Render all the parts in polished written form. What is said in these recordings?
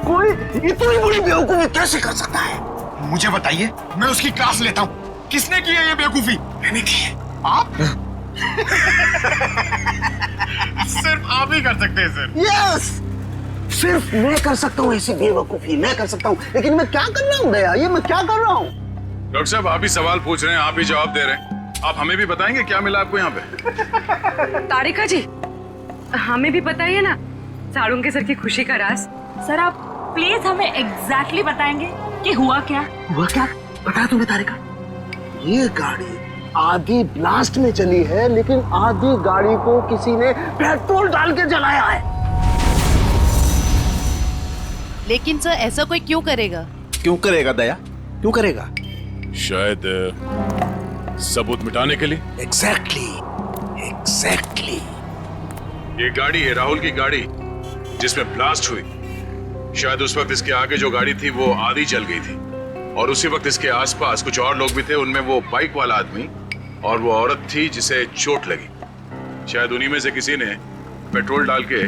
कोई इतनी बड़ी बेवकूफी कैसे कर सकता है? मुझे बताइए, मैं उसकी क्लास लेता हूँ। किसने की है ये बेवकूफी? मैंने की है। आप? सिर्फ आप ही कर सकते हैं सर। यस, सिर्फ मैं कर सकता हूँ ऐसी बेवकूफी, मैं कर सकता हूँ। लेकिन मैं क्या कर रहा हूँ दया, ये मैं क्या कर रहा हूँ? डॉक्टर साहब, आप ही सवाल पूछ रहे हैं, आप ही जवाब दे रहे हैं। आप हमें भी बताएंगे क्या मिला आपको यहाँ पे? तारिका जी, हमें भी बताइए ना सारुण के सर की खुशी का राज। सर आप प्लीज हमें एग्जैक्टली बताएंगे कि हुआ क्या? हुआ क्या बताया तुम्हें तारिका? ये गाड़ी आधी ब्लास्ट में चली है, लेकिन आधी गाड़ी को किसी ने पेट्रोल डाल के जलाया है। लेकिन सर ऐसा कोई क्यों करेगा? क्यों करेगा दया, क्यों करेगा? शायद सबूत मिटाने के लिए। एग्जैक्टली। ये गाड़ी है राहुल की गाड़ी जिसमें ब्लास्ट हुई। शायद उस वक्त इसके आगे जो गाड़ी थी वो आधी जल गई थी, और उसी वक्त इसके आसपास कुछ और लोग भी थे। उनमें वो बाइक वाला आदमी और वो औरत थी जिसे चोट लगी। शायद उन्हीं में से किसी ने पेट्रोल डाल के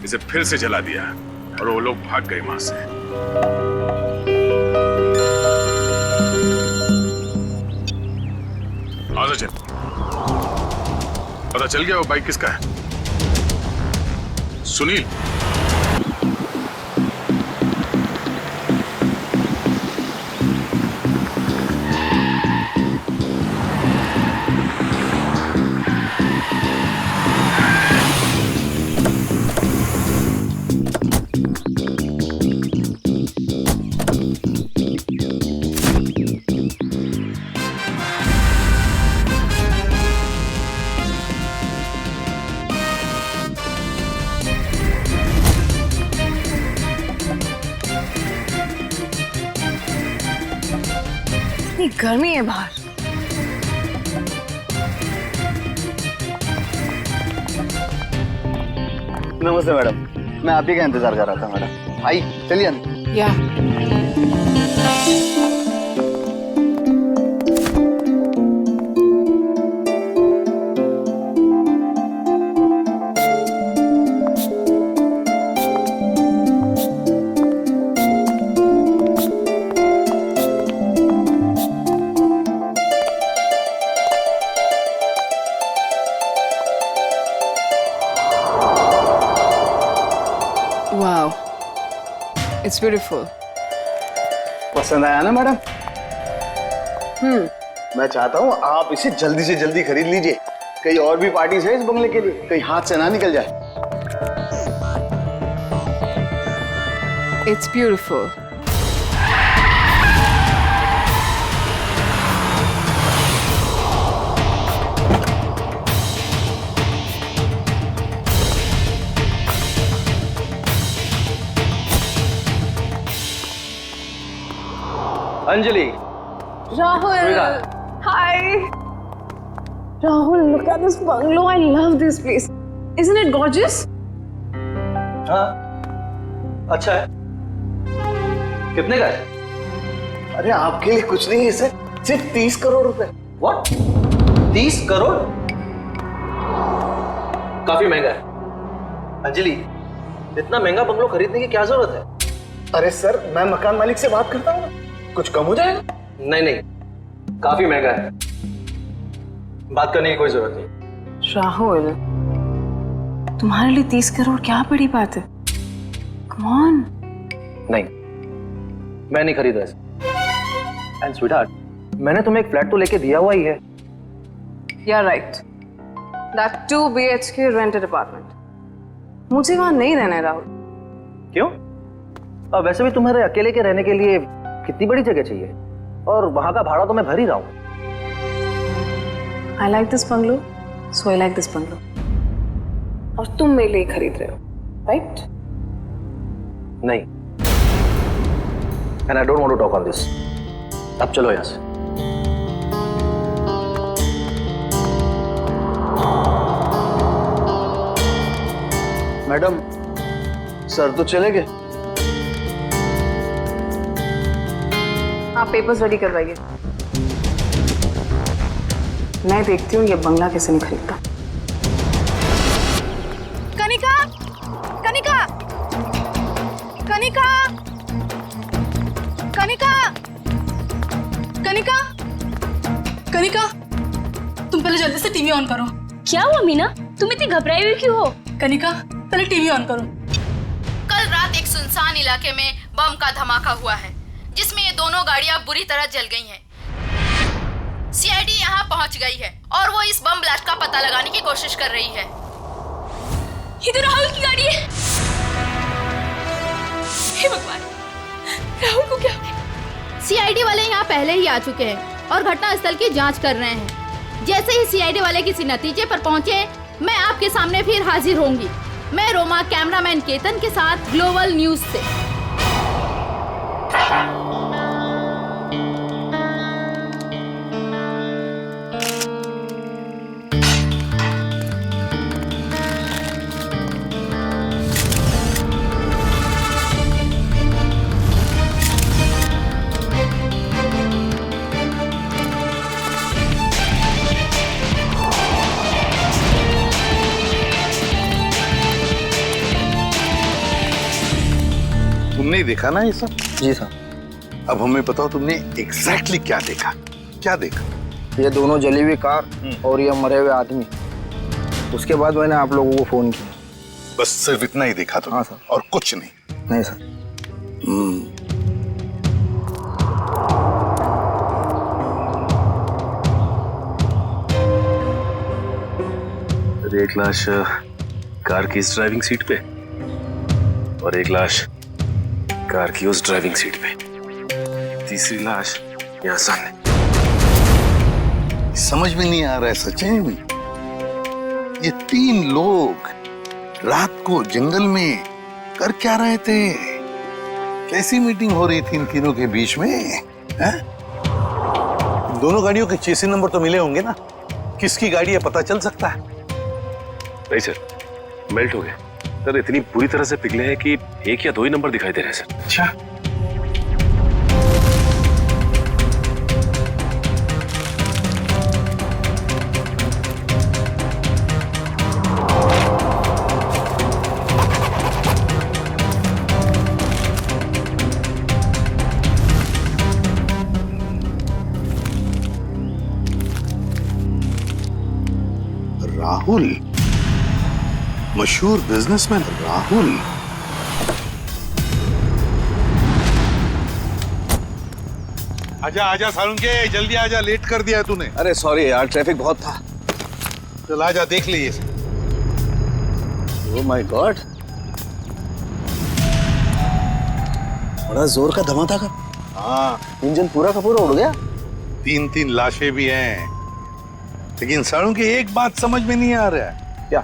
इसे फिर से जला दिया और वो लोग भाग गए वहां से। आजा चल, पता चल गया वो बाइक किसका है? सुनील। इतनी गर्मी है बाहर। नमस्ते मैडम, मैं आप ही का इंतजार कर रहा था मैडम। आई चलिए अंदर। या वाओ, इट्स ब्यूटीफुल। पसंद आया ना मैडम? मैं चाहता हूँ आप इसे जल्दी से जल्दी खरीद लीजिए। कई और भी पार्टीज है इस बंगले के लिए, कहीं हाथ से ना निकल जाए। It's beautiful. Anjali. Rahul, hi. Rahul, look at this bungalow. I love this place. Isn't it gorgeous? हाँ, अच्छा है। कितने का है? अरे आपके लिए कुछ नहीं है सर, सिर्फ 30 करोड़ रुपए। What? 30 करोड़? काफी महंगा है। अंजलि, इतना महंगा बंगलो खरीदने की क्या जरूरत है? अरे सर, मैं मकान मालिक से बात करता हूँ ना, कुछ कम हो जाएगा। नहीं नहीं, काफी महंगा है, बात करने की कोई जरूरत नहीं। राहुल, तुम्हारे लिए 30 करोड़ क्या बड़ी बात है? Come on. नहीं, मैं नहीं खरीदा इसे। एंड स्वीटहार्ट, मैंने तुम्हें एक फ्लैट तो लेके दिया हुआ ही है। You're right. That 2 BHK rented apartment. मुझे वहां नहीं रहना है राहुल। क्यों? अब वैसे भी तुम्हारे अकेले के रहने के लिए कितनी बड़ी जगह चाहिए, और वहां का भाड़ा तो मैं भर ही रहा हूं। I like this bungalow, so I like this bungalow. और तुम मेरे लिए खरीद रहे हो, right? नहीं, and I don't want to talk on this. अब चलो यहां से। मैडम, सर तो चले गए। आप पेपर्स रेडी करवाइए। मैं देखती हूँ ये बंगला कैसे नहीं खरीदता। कनिका, कनिका, कनिका, कनिका, कनिका, कनिका, तुम पहले जल्दी से टीवी ऑन करो। क्या हुआ मीना, तुम इतनी घबराई हुई क्यों हो? कनिका, पहले टीवी ऑन करो। कल रात एक सुनसान इलाके में बम का धमाका हुआ है, जिसमें ये दोनों गाड़ियां बुरी तरह जल गई हैं। सीआईडी यहां पहुंच गई है और वो इस बम ब्लास्ट का पता लगाने की कोशिश कर रही है। ये तो राहुल की गाड़ी है। हे भगवान, राहुल को क्या हो गया? सीआईडी वाले यहाँ पहले ही आ चुके हैं और घटनास्थल की जांच कर रहे हैं। जैसे ही सीआईडी वाले किसी नतीजे पर पहुंचे, मैं आपके सामने फिर हाजिर होंगी। मैं रोमा, कैमरामैन केतन के साथ ग्लोबल न्यूज से। तुमने देखा ना ये सब? जी सर। अब हमें बताओ तुमने एग्जैक्टली क्या देखा? क्या देखा? ये दोनों जली हुई कार और ये मरे हुए आदमी। उसके बाद मैंने आप लोगों को फोन किया। बस सिर्फ इतना ही देखा तुमने? हाँ सर। और कुछ नहीं? नहीं सर। एक लाश कार की इस ड्राइविंग सीट पे और एक लाश कार की उस ड्राइविंग सीट पे, तीसरी लाश यहाँ सामने। समझ में नहीं आ रहा है सचिन, ये तीन लोग रात को जंगल में कर क्या रहे थे? कैसी मीटिंग हो रही थी इन तीनों के बीच में? है? दोनों गाड़ियों के चेसिस नंबर तो मिले होंगे ना? किसकी गाड़ी है पता चल सकता है? नहीं सर, मेल्ट हो गए सर। इतनी बुरी तरह से पिघले हैं कि एक या दो ही नंबर दिखाई दे रहे हैं सर। अच्छा, राहुल, मशहूर बिजनेसमैन राहुल। आजा आजा सालुंके, जल्दी आजा, लेट कर दिया तूने। अरे सॉरी यार, ट्रैफिक बहुत था। चल आजा, देख लीजिए। ओह माय गॉड, बड़ा जोर का धमाका था। हाँ, इंजन पूरा का पूरा उड़ गया। तीन तीन लाशें भी हैं, लेकिन सालुंके एक बात समझ में नहीं आ रहा है। क्या?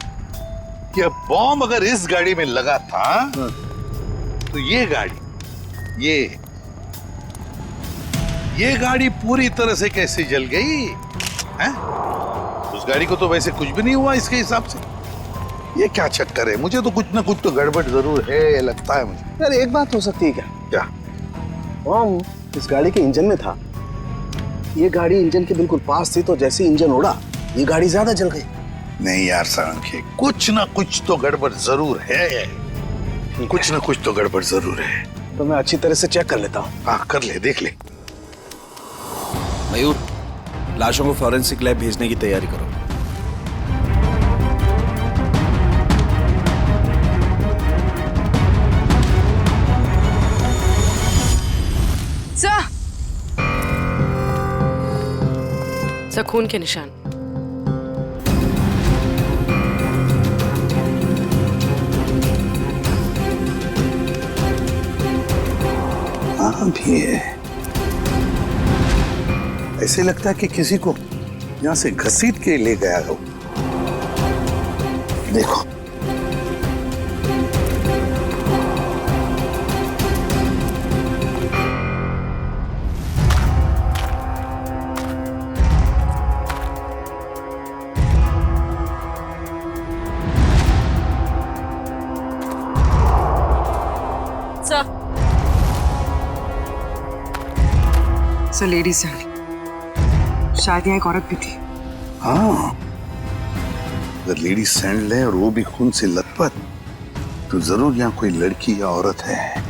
कि अब बॉम्ब अगर इस गाड़ी में लगा था तो ये गाड़ी, ये गाड़ी पूरी तरह से कैसे जल गई है? उस गाड़ी को तो वैसे कुछ भी नहीं हुआ इसके हिसाब से। ये क्या चक्कर है? मुझे तो कुछ ना कुछ तो गड़बड़ जरूर है, लगता है मुझे। यार एक बात हो सकती है क्या? क्या? बॉम्ब इस गाड़ी के इंजन में था। ये गाड़ी इंजन के बिल्कुल पास थी, तो जैसे इंजन उड़ा ये गाड़ी ज्यादा जल गई। नहीं यार सालुंके, कुछ ना कुछ तो गड़बड़ जरूर है। कुछ ना कुछ तो गड़बड़ जरूर है। तो मैं अच्छी तरह से चेक कर लेता हूँ। हाँ कर ले, देख ले। मयूर, लाशों को फॉरेंसिक लैब भेजने की तैयारी करो। सर, खून के निशान। हाँ भी है। ऐसे लगता है कि किसी को यहाँ से घसीट के ले गया हो। देखो, सर लेडीज शायद यहाँ एक औरत भी थी। हाँ, अगर लेडी सैंडल है और वो भी खून से लथपथ, तो जरूर यहाँ कोई लड़की या औरत है।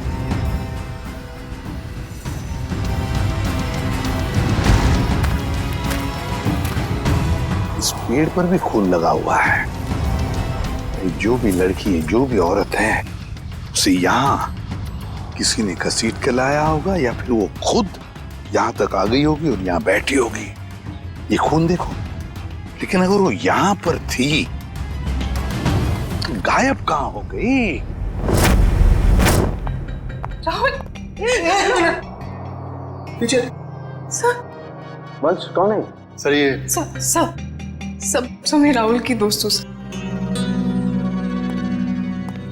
इस पेड़ पर भी खून लगा हुआ है। जो भी लड़की है, जो भी औरत है, उसे यहाँ किसी ने घसीट के लाया होगा या फिर वो खुद यहाँ तक आ गई होगी और यहाँ बैठी होगी। ये खून देखो, लेकिन अगर वो यहाँ पर थी तो गायब कहाँ हो गई? राहुल, पीछे सर, वंश कौन है? सर ये सब मैं राहुल की दोस्त हूँ सर।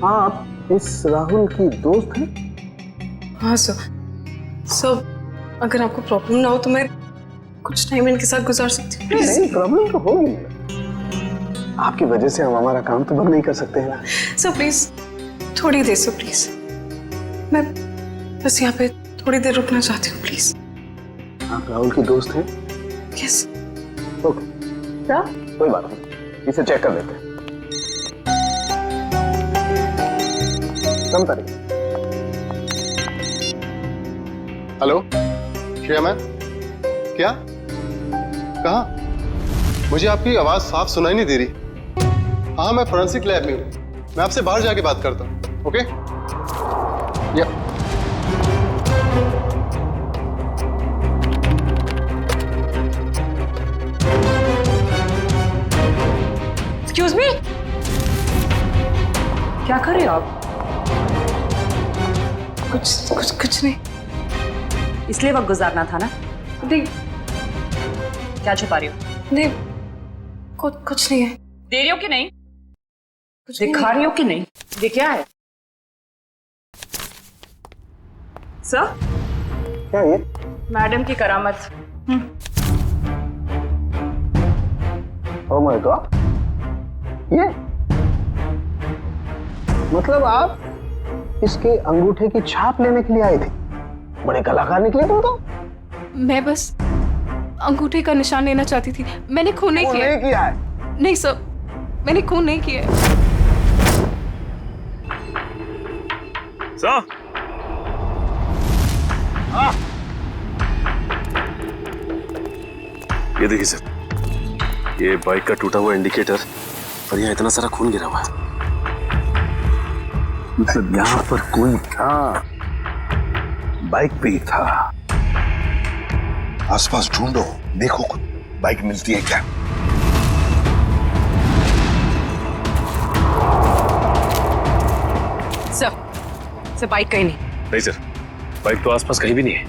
आप इस राहुल की दोस्त हैं? हाँ सर, अगर आपको प्रॉब्लम ना हो तो मैं कुछ टाइम इनके साथ गुजार सकती हूँ। नहीं, प्रॉब्लम तो होगी। आपकी वजह से हम हमारा काम तो बंद नहीं कर सकते हैं ना। सर प्लीज थोड़ी देर, सर प्लीज, मैं बस यहाँ पे थोड़ी देर रुकना चाहती हूँ प्लीज। आप राहुल की दोस्त हैं? यस। ओके, क्या? कोई बात नहीं, इसे चेक कर लेते हैं। कम तारीख। हेलो श्रेया मैम, क्या? कहाँ? मुझे आपकी आवाज साफ सुनाई नहीं दे रही। हाँ, मैं फोरेंसिक लैब में हूँ। मैं आपसे बाहर जाके बात करता हूँ। ओके? या एक्सक्यूज मी, क्या कर रहे हो आप? कुछ नहीं। इसलिए वक्त गुजारना था ना? नहीं, क्या छुपा रही हो? नहीं, कुछ नहीं है। दे रही हो कि नहीं? कुछ दिखा रही हो कि नहीं? ये क्या है? सर, क्या ये? मैडम की करामत। ओह माय गॉड, ये मतलब आप इसके अंगूठे की छाप लेने के लिए आए थे? बड़े कलाकार निकले तुम तो। मैं बस अंगूठे का निशान लेना चाहती थी। मैंने खून नहीं किया। नहीं किया है? नहीं सर, मैंने खून नहीं किया है। सर, ये देखिए सर, ये बाइक का टूटा हुआ इंडिकेटर और यहाँ इतना सारा खून गिरा हुआ है। मतलब यहाँ पर कोई था, बाइक पे ही था। आसपास ढूंढो, देखो कुछ बाइक मिलती है क्या? सर बाइक कहीं नहीं। नहीं सर, बाइक तो आसपास कहीं भी नहीं है।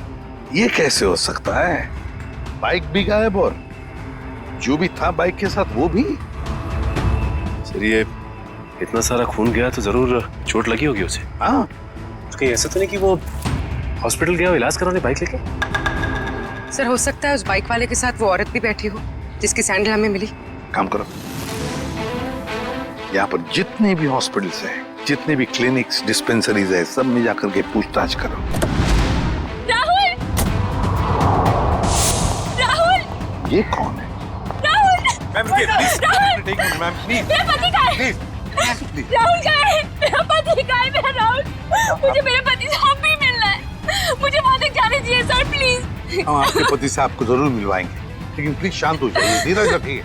ये कैसे हो सकता है? बाइक भी गायब और जो भी था बाइक के साथ वो भी? सर ये इतना सारा खून गया तो जरूर चोट लगी होगी उसे। हाँ, कहीं ऐसा तो नहीं कि वो हॉस्पिटल गया हो इलाज कराने बाइक लेके? सर हो सकता है उस बाइक वाले के साथ वो औरत भी बैठी हो जिसकी सैंडल हमें मिली। काम करो, यहाँ पर जितने भी हॉस्पिटल्स हैं, जितने भी क्लिनिक्स, डिस्पेंसरीज है, सब में जाकर के पूछताछ करो। राहुल! राहुल! ये कौन है? मैम, मेरा पति कहाँ है? राहुल कहाँ है? मेरा पति कहाँ है? मेरा राहुल, मुझे मेरे पति से अब भी मिलना है। मुझे वहां तक जाने दीजिए सर, प्लीज। हम आपके पति से आपको जरूर मिलवाएंगे, लेकिन प्लीज शांत हो जाइए, धीरज रखिए।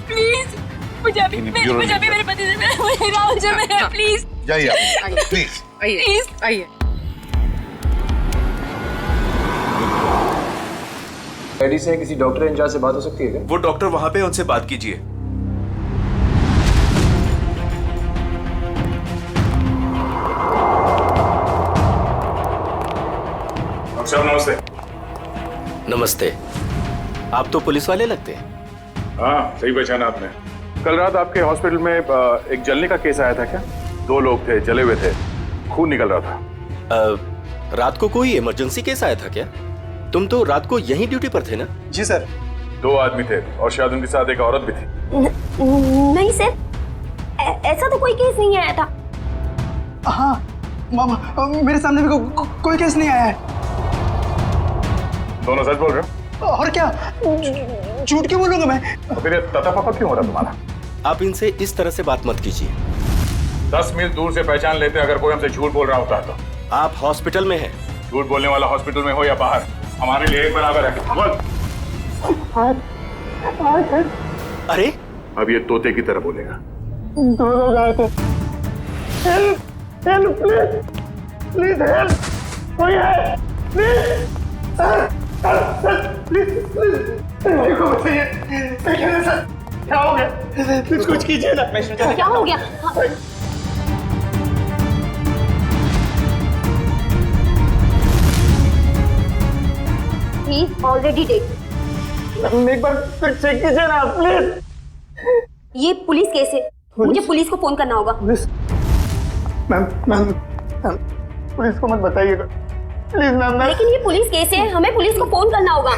प्लीज, मुझे अभी मेरे पति से मिलना है। राहुल से मिलना, प्लीज। जाइए प्लीज। आइए, आइए। लेडी से किसी डॉक्टर इंचार्ज से बात हो सकती है क्या? वो डॉक्टर वहां पे, उनसे बात कीजिए। साहब नमस्ते। नमस्ते, आप तो पुलिस वाले लगते हैं। हाँ, सही पहचाना आपने। कल रात आपके हॉस्पिटल में एक जलने का केस आया था क्या? 2 लोग थे, जले हुए थे, खून निकल रहा था। रात को कोई इमरजेंसी केस आया था क्या? तुम तो रात को यहीं ड्यूटी पर थे ना? जी सर। 2 आदमी थे और शायद उनके साथ एक औरत भी थी। नहीं सर, ऐसा तो कोई केस नहीं आया था। हाँ मामा, मेरे सामने भी कोई केस नहीं आया है। दोनों सच बोल रहे हो? और क्या, झूठ क्यों बोलूंगा मैं? तो फिर तता पापा क्यों हो रहा तुम्हारा? आप इनसे इस तरह से बात मत कीजिए। 10 मील दूर से पहचान लेते अगर कोई हमसे झूठ बोल रहा होता है तो। आप हॉस्पिटल में हैं। झूठ बोलने वाला हॉस्पिटल में हो या बाहर, हमारे लिए एक बराबर है। बोल। अरे अब ये तोते की तरह बोलेगा। दो लोग आए थे। Help help please please help, कोई है प्लीज प्लीज प्लीज मेरे को बताइए क्या हो गया? प्लीज कुछ कीजिए ना। क्या हो गया? He is already dead. एक बार फिर चेक कीजिए ना प्लीज। ये पुलिस केस है, मुझे पुलिस को फोन करना होगा। पुलिस? मैम मैम पुलिस को मत बताइएगा प्लीज मैम। लेकिन ये पुलिस केस है, हमें पुलिस को फोन करना होगा।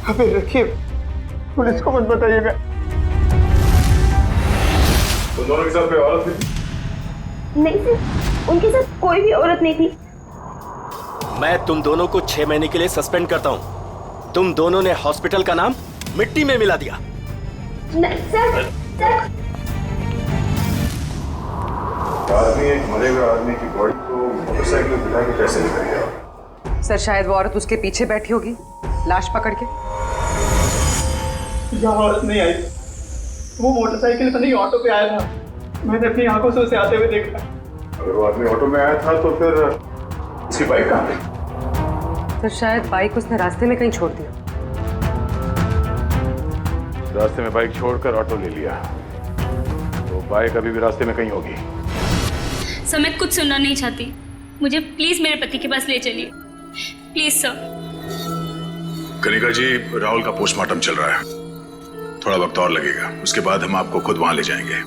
आप रखिए, पुलिस को मत बताइएगा। तुम दोनों के साथ कोई औरत थी? नहीं सर, उनके साथ कोई भी औरत नहीं थी। मैं तुम दोनों को 6 महीने के लिए सस्पेंड करता हूँ। तुम दोनों ने हॉस्पिटल का नाम मिट्टी में मिला दिया। नहीं सर, सर। आदमी एक मरे हुए आदमी की बॉडी को मोटरसाइकिल में बिठा के कैसे लेकर गया? सर शायद वो औरत उसके पीछे बैठी होगी लाश पकड़ के। यहाँ औरत नहीं आई, वो मोटरसाइकिल पर नहीं ऑटो पे आया था। मैंने अपनी आंखों से उसे आते हुए देखा। अगर वो आदमी ऑटो में आया था तो फिर उसकी बाइक कहाँ गई? सर शायद बाइक उसने रास्ते में कहीं छोड़ दिया। रास्ते में बाइक छोड़कर ऑटो ले लिया, तो बाइक अभी भी रास्ते में कहीं होगी। सर मैं कुछ सुनना नहीं चाहती, मुझे प्लीज मेरे पति के पास ले चलिए, प्लीज सर। कनिका जी, राहुल का पोस्टमार्टम चल रहा है, थोड़ा वक्त और लगेगा, उसके बाद हम आपको खुद वहां ले जाएंगे।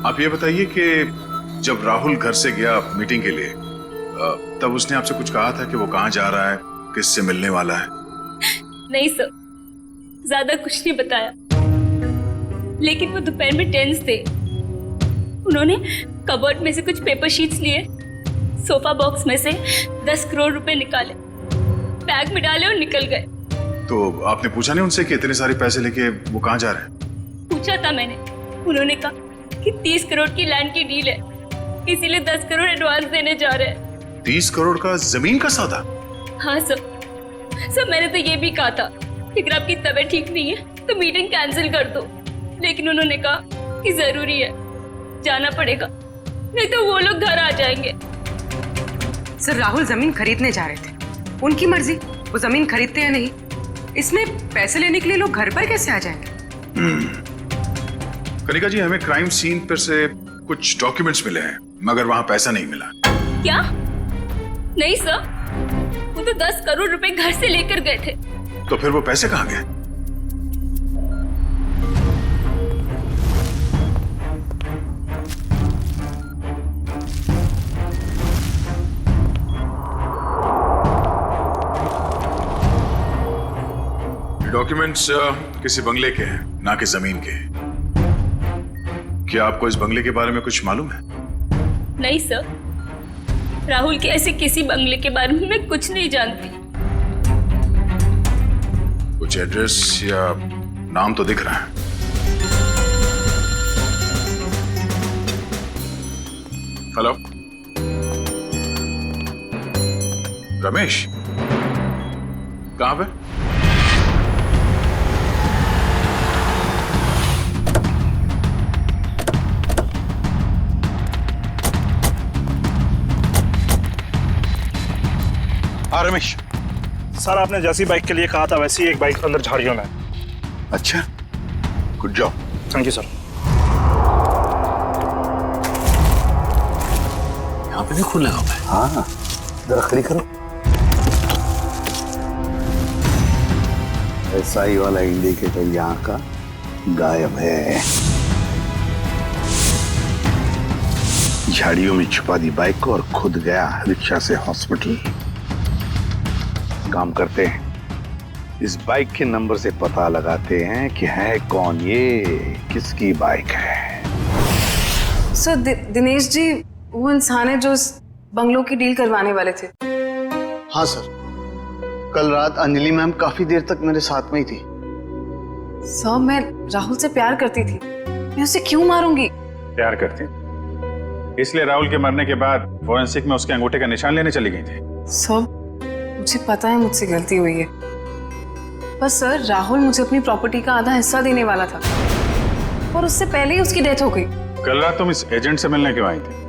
आप ये बताइए कि जब राहुल घर से गया मीटिंग के लिए, तब उसने आपसे कुछ कहा था कि वो कहाँ जा रहा है, किससे मिलने वाला है? नहीं सर, ज्यादा कुछ नहीं बताया, लेकिन वो दोपहर में टेंस थे। उन्होंने कबर्ड में से कुछ पेपर शीट्स लिए, सोफा बॉक्स में से 10 करोड़ रुपए निकाले, बैग में डाले और निकल गए। तो आपने पूछा नहीं उनसे कि इतने सारे पैसे लेके वो कहाँ जा रहे हैं? पूछा था मैंने, उन्होंने कहा कि 30 करोड़ की लैंड की डील है, इसीलिए 10 करोड़ एडवांस देने जा रहे हैं। 30 करोड़ का जमीन का सौदा? हाँ सर, मैंने तो ये भी कहा था कि अगर आपकी तबीयत ठीक नहीं है तो मीटिंग कैंसिल कर दो, लेकिन उन्होंने कहा कि जरूरी है, जाना पड़ेगा, नहीं तो वो लोग घर आ जाएंगे। सर राहुल जमीन खरीदने जा रहे थे, उनकी मर्जी, वो जमीन खरीदते या नहीं, इसमें पैसे लेने के लिए लोग घर पर कैसे आ जाएंगे? कनिका जी, हमें क्राइम सीन पर से कुछ डॉक्यूमेंट्स मिले हैं, मगर वहां पैसा नहीं मिला। क्या? नहीं सर, वो तो 10 करोड़ रुपए घर से लेकर गए थे। तो फिर वो पैसे कहाँ गए? डॉक्यूमेंट्स किसी बंगले के हैं, ना कि जमीन के। क्या आपको इस बंगले के बारे में कुछ मालूम है? नहीं सर, राहुल के ऐसे किसी बंगले के बारे में मैं कुछ नहीं जानती। कुछ एड्रेस या नाम तो दिख रहा है। हेलो, रमेश, कहां पे? हाँ रमेश। सर आपने जैसी बाइक के लिए कहा था वैसी एक बाइक अंदर झाड़ियों में। अच्छा, good job. Thank you sir. यहाँ पे भी खुला हुआ है। हाँ, जरा खड़ी करो। एसआई वाला इंडिकेटर यहाँ का गायब है। झाड़ियों में छुपा दी बाइक को और खुद गया रिक्शा से हॉस्पिटल। काम करते हैं, इस बाइक के नंबर से पता लगाते हैं कि है कौन ये, किसकी बाइक है। सर दिनेश जी वो इंसान है जो बंगलों की डील करवाने वाले थे। हाँ सर, कल रात अंजलि मैम काफी देर तक मेरे साथ में ही थी। सर मैं राहुल से प्यार करती थी, मैं उसे क्यों मारूंगी? प्यार करती, इसलिए राहुल के मरने के बाद फोरेंसिक में उसके अंगूठे का निशान लेने चली गई थी। सर मुझे पता है मुझसे गलती हुई है, पर सर राहुल मुझे अपनी प्रॉपर्टी का आधा हिस्सा देने वाला था और उससे पहले ही उसकी डेथ हो गई। कल रात तुम इस एजेंट से मिलने क्यों आई थी?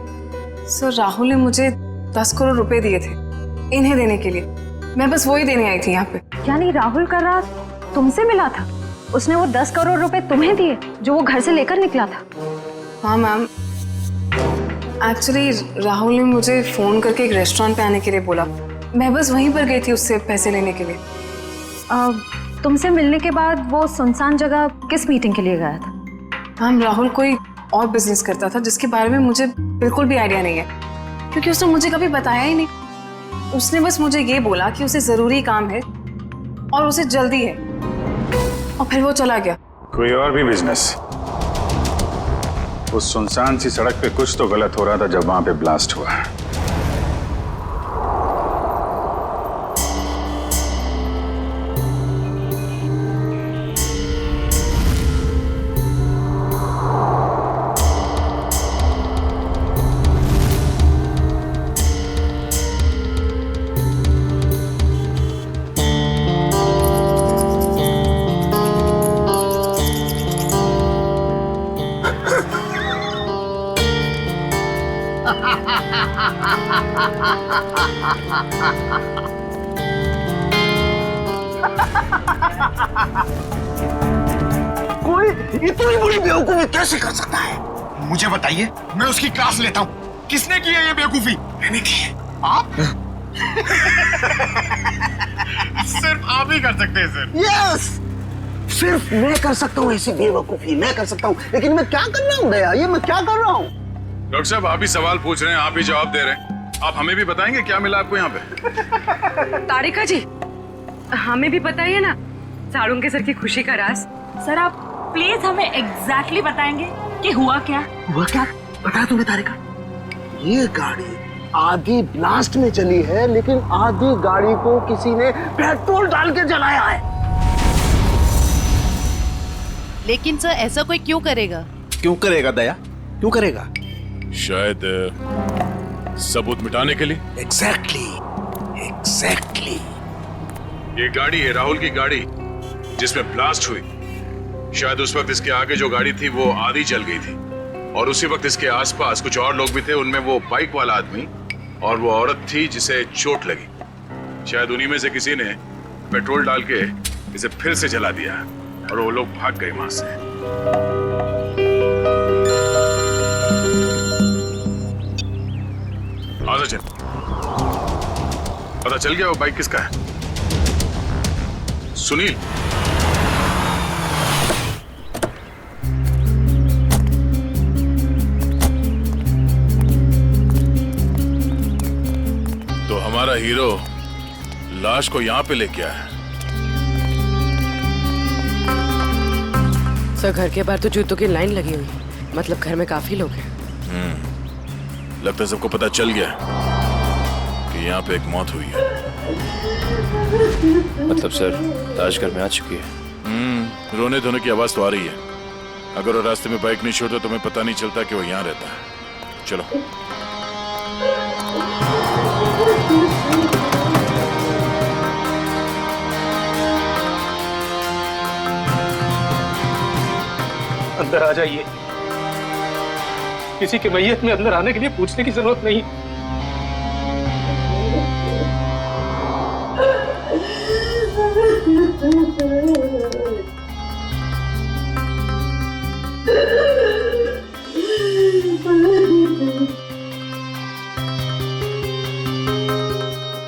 सर राहुल ने मुझे 10 करोड़ रुपए दिए थे इन्हें देने के लिए, मैं बस वही देने आई थी यहाँ पे। यानी राहुल का रात तुमसे मिला था? उसने वो 10 करोड़ रुपए तुम्हें दिए जो वो घर से लेकर निकला था? हाँ मैम, एक्चुअली राहुल ने मुझे फोन करके एक रेस्टोरेंट पे आने के लिए बोला, मैं बस वहीं पर गई थी उससे पैसे लेने के लिए। तुमसे मिलने के बाद वो सुनसान जगह किस मीटिंग के लिए गया था? मैम राहुल कोई और बिजनेस करता था जिसके बारे में मुझे बिल्कुल भी आइडिया नहीं है, क्योंकि उसने मुझे कभी बताया ही नहीं। उसने बस मुझे ये बोला कि उसे जरूरी काम है और उसे जल्दी है, और फिर वो चला गया। कोई और भी बिजनेस? उस सुनसान सी सड़क पे कुछ तो गलत हो रहा था जब वहां पे ब्लास्ट हुआ। कोई इतनी बड़ी बेवकूफी कैसे कर सकता है? मुझे बताइए, मैं उसकी क्लास लेता हूँ। किसने की है ये बेवकूफी? मैंने की है। आप? सिर्फ आप ही कर सकते हैं सर। यस, सिर्फ मैं कर सकता हूँ ऐसी बेवकूफी, मैं कर सकता हूँ। लेकिन मैं क्या कर रहा हूँ दया, ये मैं क्या कर रहा हूँ? डॉक्टर साहब आप ही सवाल पूछ रहे हैं, आप ही जवाब दे रहे हैं। आप हमें भी बताएंगे क्या मिला आपको यहाँ पे? तारिका जी, हमें भी बताइए ना साड़ू के सर की खुशी का राज। सर आप प्लीज हमें एग्जैक्टली बताएंगे कि हुआ क्या? हुआ क्या? बता तुम्हें तारिका, ये गाड़ी आधी ब्लास्ट में चली है, लेकिन आधी गाड़ी को किसी ने पेट्रोल डाल के जलाया है। लेकिन सर ऐसा कोई क्यों करेगा? क्यों करेगा दया, क्यों करेगा? शायद सबूत मिटाने के लिए। एग्जैक्टली। ये गाड़ी है राहुल की गाड़ी जिसमें ब्लास्ट हुई। शायद उस वक्त इसके आगे जो गाड़ी थी वो आधी जल गई थी, और उसी वक्त इसके आसपास कुछ और लोग भी थे, उनमें वो बाइक वाला आदमी और वो औरत थी जिसे चोट लगी। शायद उन्हीं में से किसी ने पेट्रोल डाल के इसे फिर से जला दिया और वो लोग भाग गए वहां से। आजा चल, पता चल गया वो बाइक किसका है? सुनील। तो हमारा हीरो लाश को यहाँ पे लेके आया। सर घर के बाहर तो जूतों की लाइन लगी हुई, मतलब घर में काफी लोग हैं। लगता है सबको पता चल गया कि यहाँ पे एक मौत हुई है। मतलब सर लाश घर में आ चुकी है। रोने धोने की आवाज तो आ रही है। अगर वो रास्ते में बाइक नहीं छोड़ता तो हमें पता नहीं चलता कि वो यहाँ रहता है। चलो। अंदर आ जाइए, किसी के मैयत में अंदर आने के लिए पूछने की जरूरत नहीं।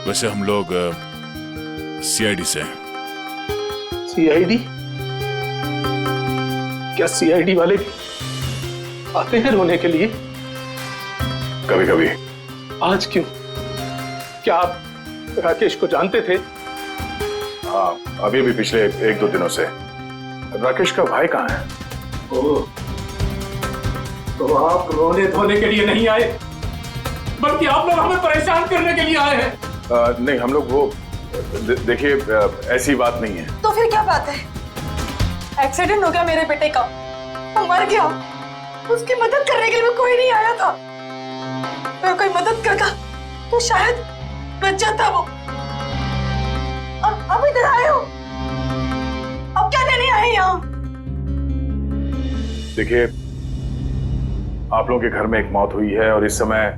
वैसे हम लोग सीआईडी से हैं। सीआईडी? क्या सीआईडी वाले भी आते हैं रोने के लिए? कभी कभी। आज क्यों? क्या आप राकेश को जानते थे? हाँ, अभी भी पिछले 1-2 दिनों से। राकेश का भाई कहाँ है? ओह, तो आप रोने धोने के लिए नहीं आए, बल्कि आप लोग हमें परेशान करने के लिए आए हैं। नहीं, हम लोग वो देखिए, ऐसी बात नहीं है। तो फिर क्या बात है? एक्सीडेंट हो गया मेरे बेटे का, वो मर गया, उसकी मदद करने के लिए कोई नहीं आया था। अगर कोई मदद करता तो शायद बच जाता वो। अब इधर आए हो, अब क्या लेने आए यहाँ? देखिए, आप लोगों के घर में एक मौत हुई है और इस समय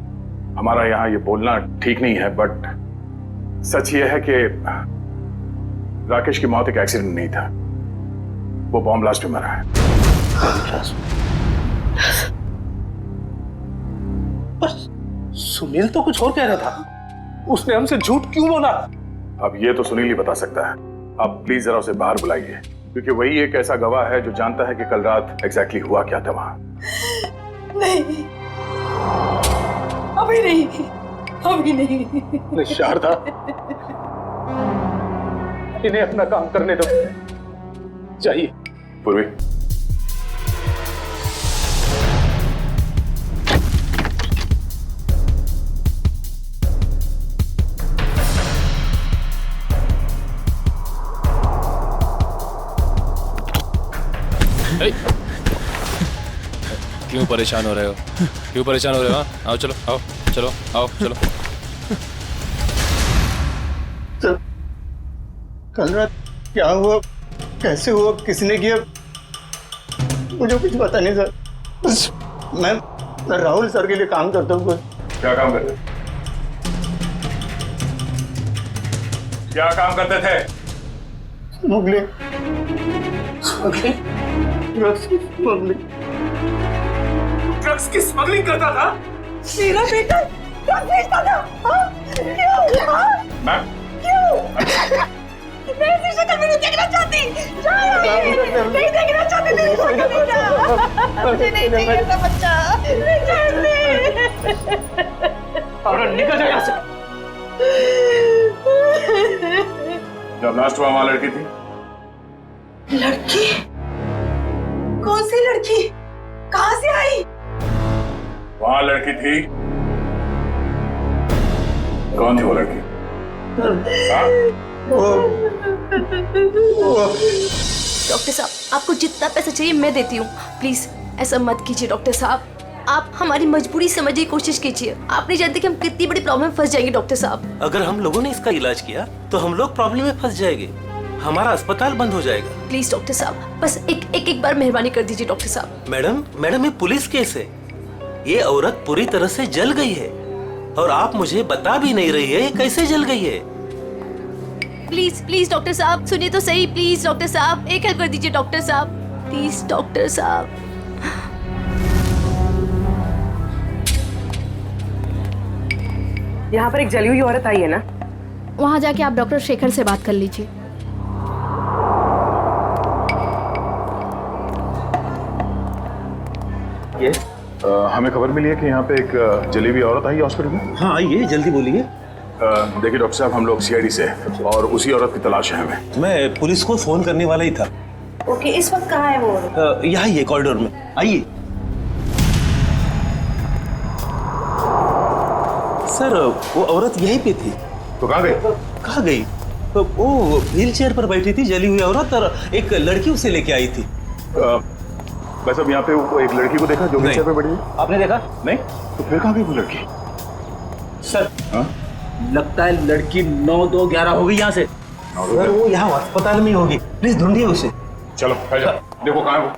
हमारा यहाँ ये बोलना ठीक नहीं है, बट सच ये है कि राकेश की मौत एक एक्सीडेंट नहीं था, वो बॉम्ब ब्लास्ट में मरा है। सुनील तो कुछ और कह रहा था, उसने हमसे झूठ क्यों बोला? अब ये तो सुनील ही बता सकता है। आप प्लीज जरा उसे बाहर बुलाइए, क्योंकि वही एक ऐसा गवाह है जो जानता है कि कल रात एग्जैक्टली हुआ क्या था वहां। नहीं, अभी नहीं। शारदा, इन्हें अपना काम करने दो। चाहिए पूर्वी, क्यों परेशान हो रहे हो? क्यों परेशान हो रहे हो? आओ चलो, आओ चलो, आओ चलो। तो कल रात क्या हुआ, कैसे हुआ, किसने किया, मुझे कुछ पता नहीं सर। बस मैं राहुल सर के लिए काम करता हूँ। क्या काम करते? क्या काम करते थे? स्मगलिंग, ड्रग्स की स्मगलिंग करता था। मेरा बेटा ड्रग्स बेचता था। मैम, मैं ऐसी शक्ल में नहीं देखना चाहती। नहीं देखना चाहती मेरी शक्ल। मुझे नहीं चाहिए ऐसा बच्चा। निकल जाए यहाँ से। जब लास्ट हुआ वहां लड़की थी? लड़की? कौन सी लड़की? कहाँ से आई? वहां लड़की थी। कौन थी वो लड़की? डॉक्टर साहब, आपको जितना पैसा चाहिए मैं देती हूँ। प्लीज ऐसा मत कीजिए डॉक्टर साहब, आप हमारी मजबूरी समझने की कोशिश कीजिए। आप नहीं जानते कि हम कितनी बड़ी प्रॉब्लम में फंस जाएंगे डॉक्टर साहब। अगर हम लोगों ने इसका इलाज किया तो हम लोग प्रॉब्लम में फंस जाएंगे, हमारा अस्पताल बंद हो जाएगा। प्लीज डॉक्टर साहब, बस एक बार मेहरबानी कर दीजिए डॉक्टर साहब। मैडम ये पुलिस केस है। ये औरत पूरी तरह से जल गई है और आप मुझे बता भी नहीं रही है ये कैसे जल गई है। प्लीज डॉक्टर साहब सुनिए तो सही। प्लीज डॉक्टर साहब, एक हेल्प कर दीजिए डॉक्टर साहब। प्लीज डॉक्टर साहब। यहाँ पर एक जली हुई औरत आई है ना? वहाँ जाके आप डॉक्टर शेखर से बात कर लीजिए। ये हमें खबर मिली है कि यहाँ पे एक जली हुई औरत आई हॉस्पिटल में। हाँ आइए, जल्दी बोलिए। देखिए डॉक्टर साहब, हम लोग सीआईडी से हैं और उसी औरत की तलाश है हमें। मैं पुलिस को फोन करने वाला ही था। ओके, इस वक्त कहाँ है वो? यहाँ ही है कॉरिडोर में, आइए। सर वो औरत यहीं पे थी। तो कहाँ गई? कहाँ गई? वो व्हील चेयर पर बैठी थी जली हुई औरत, और एक लड़की उसे लेके आई थी। बस अब यहाँ पे वो एक लड़की को देखा जो व्हील चेयर पे बैठी है? आपने देखा? नहीं। तो फिर कहाँ गई वो लड़की? सर लगता है लड़की 9-2-11 हो गई यहाँ से। सर वो यहाँ अस्पताल में होगी, प्लीज ढूंढिए उसे। चलो देखो कहाँ है वो।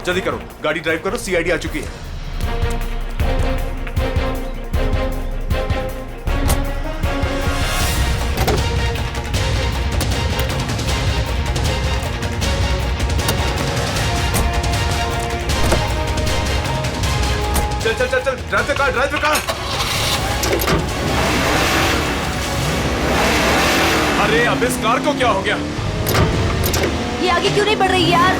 जल्दी करो, गाड़ी ड्राइव करो, सीआईडी आ चुकी है। चल चल चल चल, drive the car, drive the car. अरे अब इस कार को क्या हो गया? ये आगे क्यों नहीं बढ़ रही यार?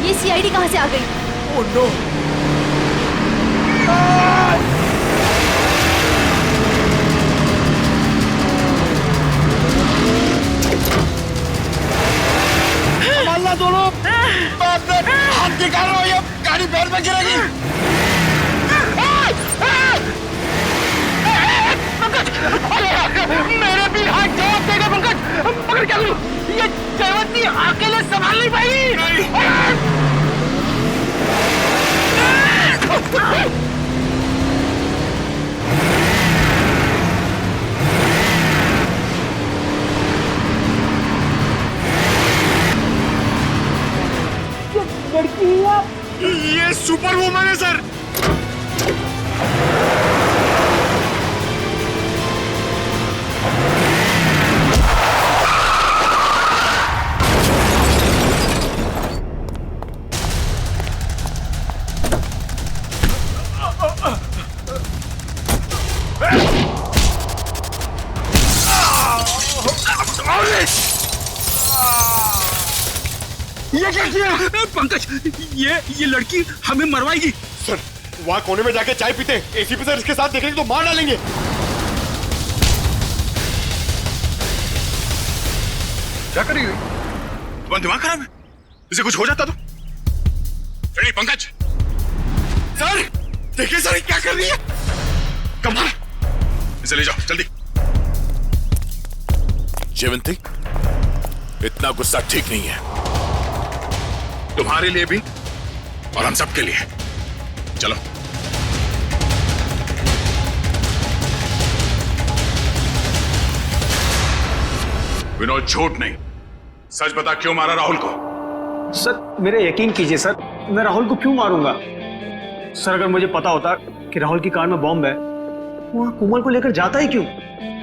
ये सीआईडी कहाँ से आ गई? Oh no! संभालना दोनों! हाथ निकालो, ये गाड़ी पैर में गिरेगी! पंकज! मेरे भी हाथ जवाब देगा पंकज! पकड़ क्या करूं? ये जयवंती अकेले संभाल नहीं पाई! लड़की ये सुपर वुमन है सर। ये क्या किया? पंकज, ये लड़की हमें मरवाएगी। सर, वहाँ कोने में जाके चाय पीते हैं। एसीपी सर इसके साथ देखेंगे तो मार डालेंगे। क्या करी हुई? तुम्हारा दिमाग खराब है? इसे कुछ हो जाता तो? रेडी पंकज? सर, देखिए सर क्या कर रही है? कमाल! इसे ले जाओ जल्दी। जयवंती, इतना गुस्सा ठीक नहीं है, तुम्हारे लिए भी और हम सबके लिए। चलो। विनोद, झूठ नहीं, सच बता, क्यों मारा राहुल को? सर, मेरे यकीन कीजिए सर, मैं राहुल को क्यों मारूंगा? सर, अगर मुझे पता होता कि राहुल की कार में बॉम्ब है, वहां कोमल को लेकर जाता ही क्यों?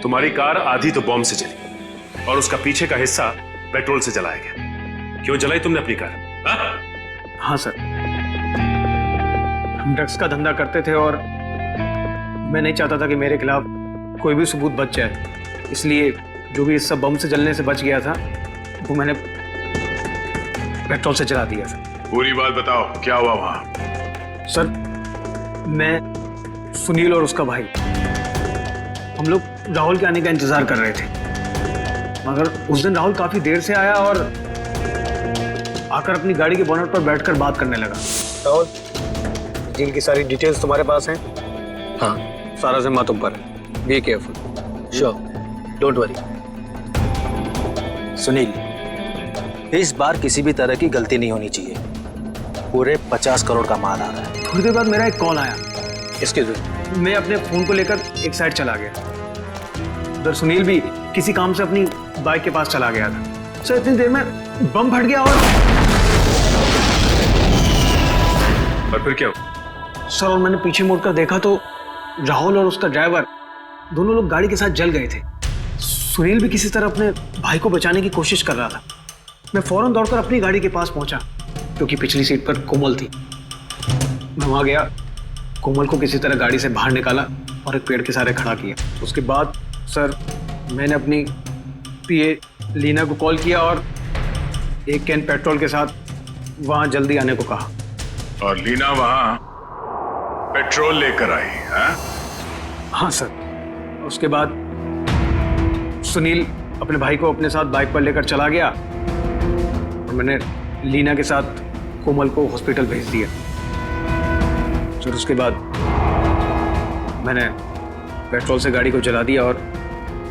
तुम्हारी कार आधी तो बॉम्ब से जली और उसका पीछे का हिस्सा पेट्रोल से जलाया गया। क्यों जलाई तुमने अपनी कार? हाँ सर, हम ड्रग्स का धंधा करते थे और मैं नहीं चाहता था कि मेरे खिलाफ कोई भी सबूत बच जाए, इसलिए जो भी हिस्सा बम से जलने से बच गया था वो मैंने पेट्रोल से जला दिया था। पूरी बात बताओ, क्या हुआ वहां? सर, मैं, सुनील और उसका भाई, हम लोग राहुल के आने का इंतजार कर रहे थे, मगर उस दिन राहुल काफी देर से आया और आकर अपनी गाड़ी के बोनट पर बैठकर बात करने लगा। राहुल, डील की सारी डिटेल्स तुम्हारे पास हैं? हाँ, सारा जिम्मा तुम पर है। Be careful. Sure, don't worry. Sunil, इस बार किसी भी तरह की गलती नहीं होनी चाहिए। पूरे 50 करोड़ का माल आ रहा है। थोड़ी देर बाद मेरा एक कॉल आया। इसके जरिए मैं अपने फोन को लेकर एक साइड चला गया। उधर सुनील भी किसी काम से अपनी बाइक के पास चला गया था। सर, इतनी देर में बम फट गया और फिर क्या हुआ? सर, और मैंने पीछे मुड़कर देखा तो राहुल और उसका ड्राइवर दोनों लोग गाड़ी के साथ जल गए थे। सुनील भी किसी तरह अपने भाई को बचाने की कोशिश कर रहा था। मैं फौरन दौड़कर अपनी गाड़ी के पास पहुंचा, क्योंकि पिछली सीट पर कोमल थी। मैं वहां गया, कोमल को किसी तरह गाड़ी से बाहर निकाला और एक पेड़ के सहारे खड़ा किया। उसके बाद सर, मैंने अपनी पीए लीना को कॉल किया और एक कैन पेट्रोल के साथ वहां जल्दी आने को कहा। और लीना वहां पेट्रोल लेकर आई? हाँ सर। उसके बाद सुनील अपने भाई को अपने साथ बाइक पर लेकर चला गया और मैंने लीना के साथ कोमल को हॉस्पिटल भेज दिया। सर, उसके बाद मैंने पेट्रोल से गाड़ी को जला दिया और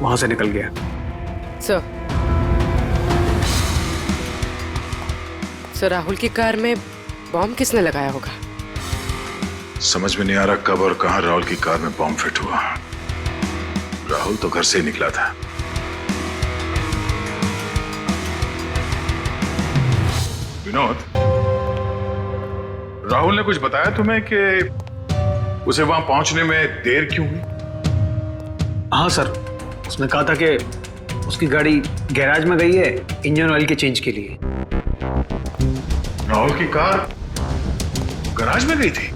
वहां से निकल गया। सर, राहुल की कार में बॉम्ब किसने लगाया होगा? समझ में नहीं आ रहा कब और कहां राहुल की कार में बॉम्ब फिट हुआ। राहुल तो घर से ही निकला था। विनोद, राहुल ने कुछ बताया तुम्हें कि उसे वहां पहुंचने में देर क्यों हुई? हाँ सर, उसने कहा था कि उसकी गाड़ी गैराज में गई है इंजन ऑयल के चेंज के लिए। राहुल की कार गैराज में गई थी?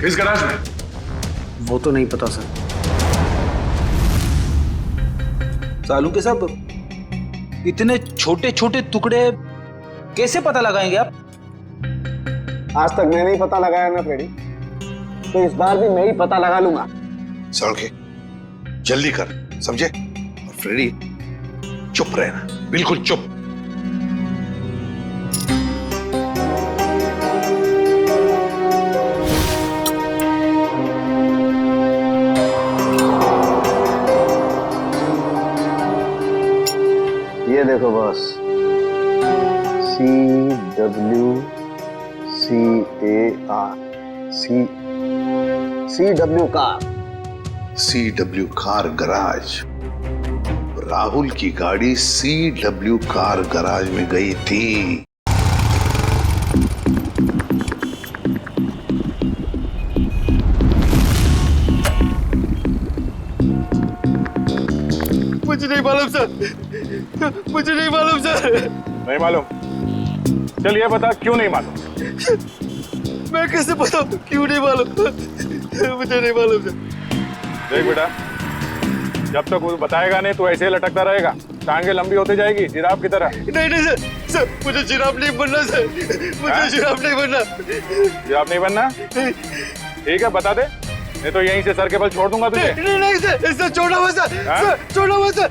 किस गैराज में? वो तो नहीं पता सर। सालू के साहब, इतने छोटे छोटे टुकड़े कैसे पता लगाएंगे आप? आज तक मैंने ही पता लगाया ना फ्रेडी, तो इस बार भी मैं ही पता लगा लूंगा। सड़के जल्दी कर, समझे? और फ्रेडी चुप रहना, बिल्कुल चुप। ये देखो boss, CWCAR car. CW car garage. Rahul की गाड़ी CW कार गराज में गई थी। मुझे नहीं मालूम सर, मुझे नहीं मालूम सर। नहीं मालूम? चलिए बता, क्यों नहीं मालूम? मैं कैसे बताऊं क्यों नहीं मालूम? मुझे नहीं मालूम सर। देख बेटा, जब तक वो बताएगा नहीं तो ऐसे ही लटकता रहेगा, टांगे लंबी होती जाएगी जिराफ की तरह। नहीं नहीं सर, सर मुझे जिराफ नहीं बनना सर, मुझे जिराफ नहीं बनना। जिराफ नहीं बनना? ठीक है, बता दे, नहीं तो यहीं से सर के बल छोड़ दूंगा तुझे। नहीं सर, सर छोड़ो मत सर, सर छोड़ो मत सर,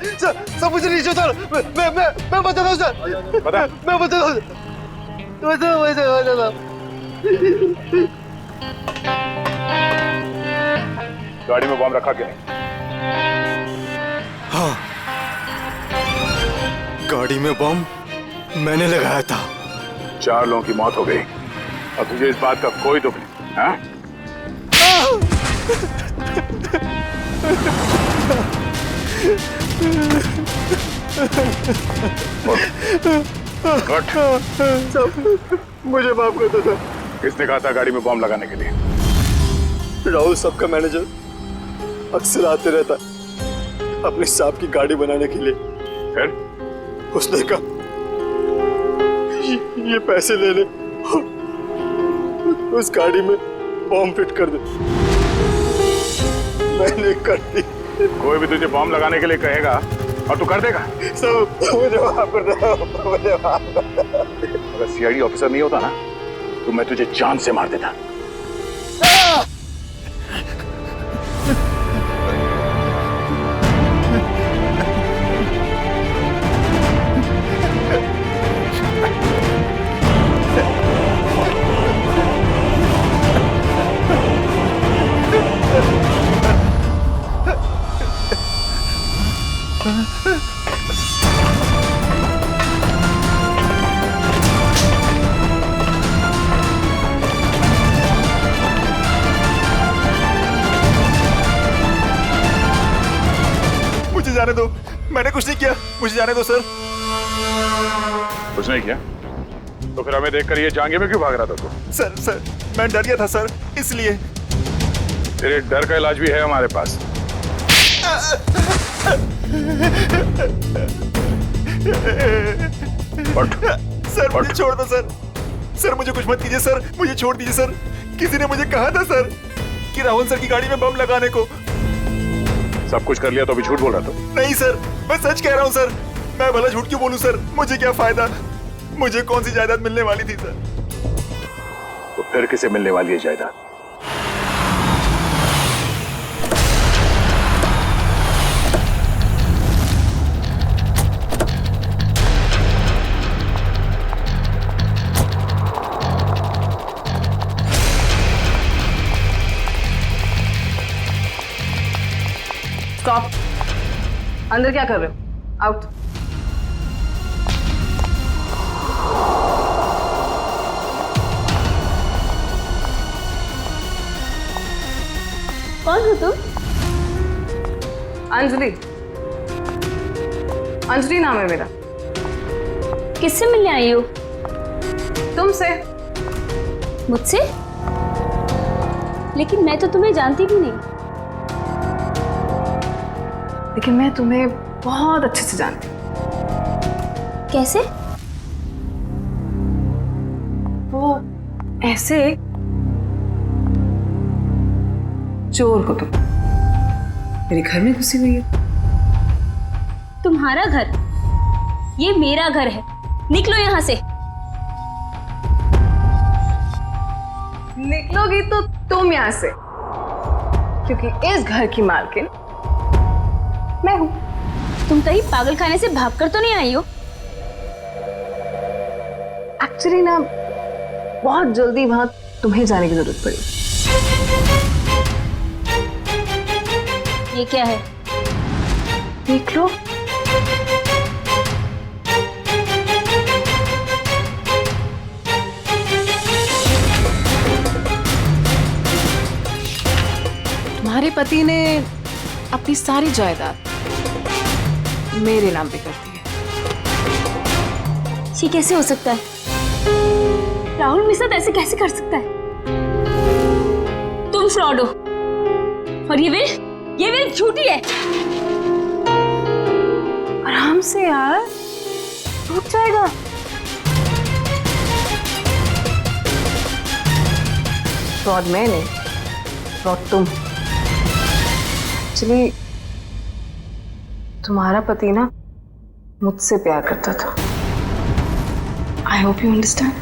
सर मुझे नहीं छोड़ो। मैं बताता हूँ सर, बता। मैं बताता हूँ, बताता। गाड़ी में बम रखा क्या है? हाँ, गाड़ी में बम मैंने लगाया था। 4 लोगों की मौत हो गई और तुझे इस बात का कोई दुख नहीं, हाँ? मुझे माफ कर दो सर। किसने कहा था गाड़ी में बम लगाने के लिए? राहुल सबका मैनेजर अक्सर आते रहता अपने सांप की गाड़ी बनाने के लिए। फिर उसने कहा ये पैसे ले ले, उस गाड़ी में बम फिट कर दे। मैंने कर दी। कोई भी तुझे बम लगाने के लिए कहेगा और तू कर देगा? सब मुझे माफ कर दो, मुझे माफ कर दो। अगर CID ऑफिसर नहीं होता ना तो मैं तुझे जान से मार देता। मुझे जाने दो, मैंने कुछ नहीं किया, मुझे जाने दो सर। कुछ नहीं किया तो फिर हमें देखकर ये जांघे में क्यों भाग रहा था तू? सर मैं डर गया था सर, इसलिए। तेरे डर का इलाज भी है हमारे पास। सर मुझे छोड़ दो सर, सर मुझे कुछ मत कीजिए सर, मुझे छोड़ दीजिए सर। किसी ने मुझे कहा था सर कि राहुल सर की गाड़ी में बम लगाने को। सब कुछ कर लिया तो अभी झूठ बोल रहा था? नहीं सर, मैं सच कह रहा हूँ सर। मैं भला झूठ क्यों बोलूं सर, मुझे क्या फायदा, मुझे कौन सी जायदाद मिलने वाली थी सर। तो फिर किसे मिलने वाली है जायदाद? स्टॉप। अंदर क्या कर रहे हो? आउट। कौन हो तुम? अंजलि। अंजलि नाम है मेरा। किससे मिलने आई हो? तुमसे। मुझसे? लेकिन मैं तो तुम्हें जानती भी नहीं। लेकिन मैं तुम्हें बहुत अच्छे से जानती हूँ। कैसे? वो ऐसे चोर को तुम मेरे घर में घुसी हुई है। तुम्हारा घर? ये मेरा घर है, निकलो यहाँ से। निकलोगी तो तुम यहाँ से, क्योंकि इस घर की मालकिन मैं हूं। तुम कहीं पागलखाने से भागकर तो नहीं आई हो? एक्चुअली ना बहुत जल्दी वहां तुम्हें जाने की जरूरत पड़ी। ये क्या है? देख लो। तुम्हारे पति ने अपनी सारी जायदाद मेरे नाम पे कर दी है। ये कैसे हो सकता है? राहुल मेरे साथ ऐसे कैसे कर सकता है? तुम फ्रॉड हो और ये विल झूठी है। आराम से यार, टूट जाएगा। फ्रॉड मैं नहीं, फ्रॉड तुम। एक्चुअली तुम्हारा पति ना मुझसे प्यार करता था। I hope you understand.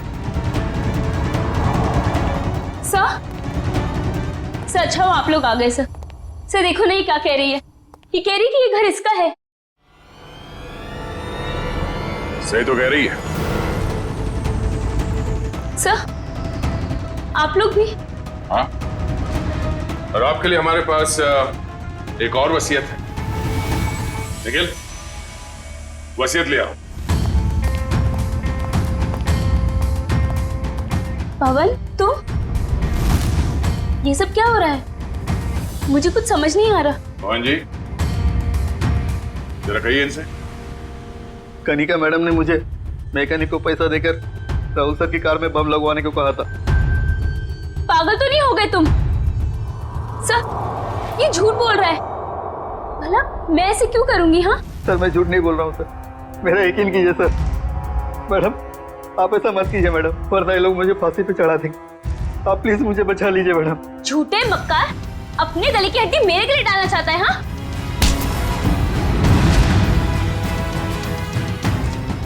Sir अच्छा हो आप लोग आ गए। सर देखो नहीं क्या कह रही है। ये कह रही कि ये घर इसका है। सही तो कह रही है। सर आप लोग भी? हाँ, और आपके लिए हमारे पास एक और वसीयत है। निखिल, वसीयत ले आओ। पवन तुम? ये सब क्या हो रहा है? मुझे कुछ समझ नहीं आ रहा। पवन जी, जरा कहिए इनसे। कनिका मैडम ने मुझे मैकेनिक को पैसा देकर राहुल सर की कार में बम लगवाने को कहा था। पागल तो नहीं हो गए तुम? सर ये झूठ बोल रहा है। भला मैं ऐसे क्यों करूंगी? हाँ सर मैं झूठ नहीं बोल रहा हूँ सर, मेरा यकीन कीजिए सर। मैडम आप ऐसा मत कीजिए मैडम, वरना ये लोग मुझे फांसी पे चढ़ा देंगे। आप प्लीज मुझे बचा लीजिए मैडम। झूठे मक्कार, अपने गले की हड्डी मेरे गले डालना चाहता है? हाँ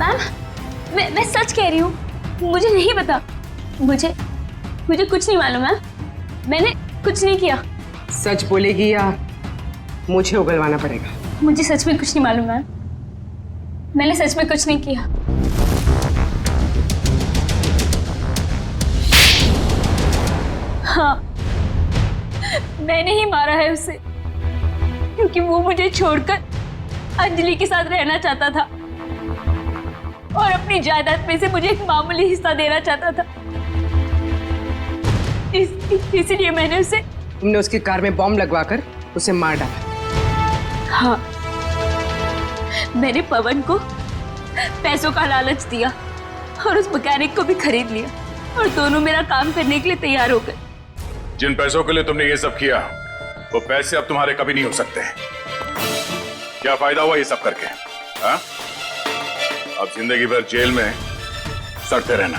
मैम, मैं सच कह रही हूँ, मुझे नहीं पता। मुझे कुछ नहीं मालूम मैम, मैंने कुछ नहीं किया। सच बोलेगी या मुझे उगलवाना पड़ेगा? मुझे सच में कुछ नहीं मालूम मैम, मैंने सच में कुछ नहीं किया। हाँ मैंने ही मारा है उसे, क्योंकि वो मुझे छोड़कर अंजलि के साथ रहना चाहता था और अपनी जायदाद में से मुझे एक मामूली हिस्सा देना चाहता था। इसलिए मैंने उसे। तुमने उसकी कार में बॉम्ब लगवाकर उसे मार डाला? हाँ, मैंने पवन को पैसों का लालच दिया और उस मैकेनिक को भी खरीद लिया और दोनों मेरा काम करने के लिए तैयार हो गए। जिन पैसों के लिए तुमने ये सब किया, वो पैसे अब तुम्हारे कभी नहीं हो सकते। क्या फायदा हुआ ये सब करके? हाँ? अब जिंदगी भर जेल में सड़ते रहना।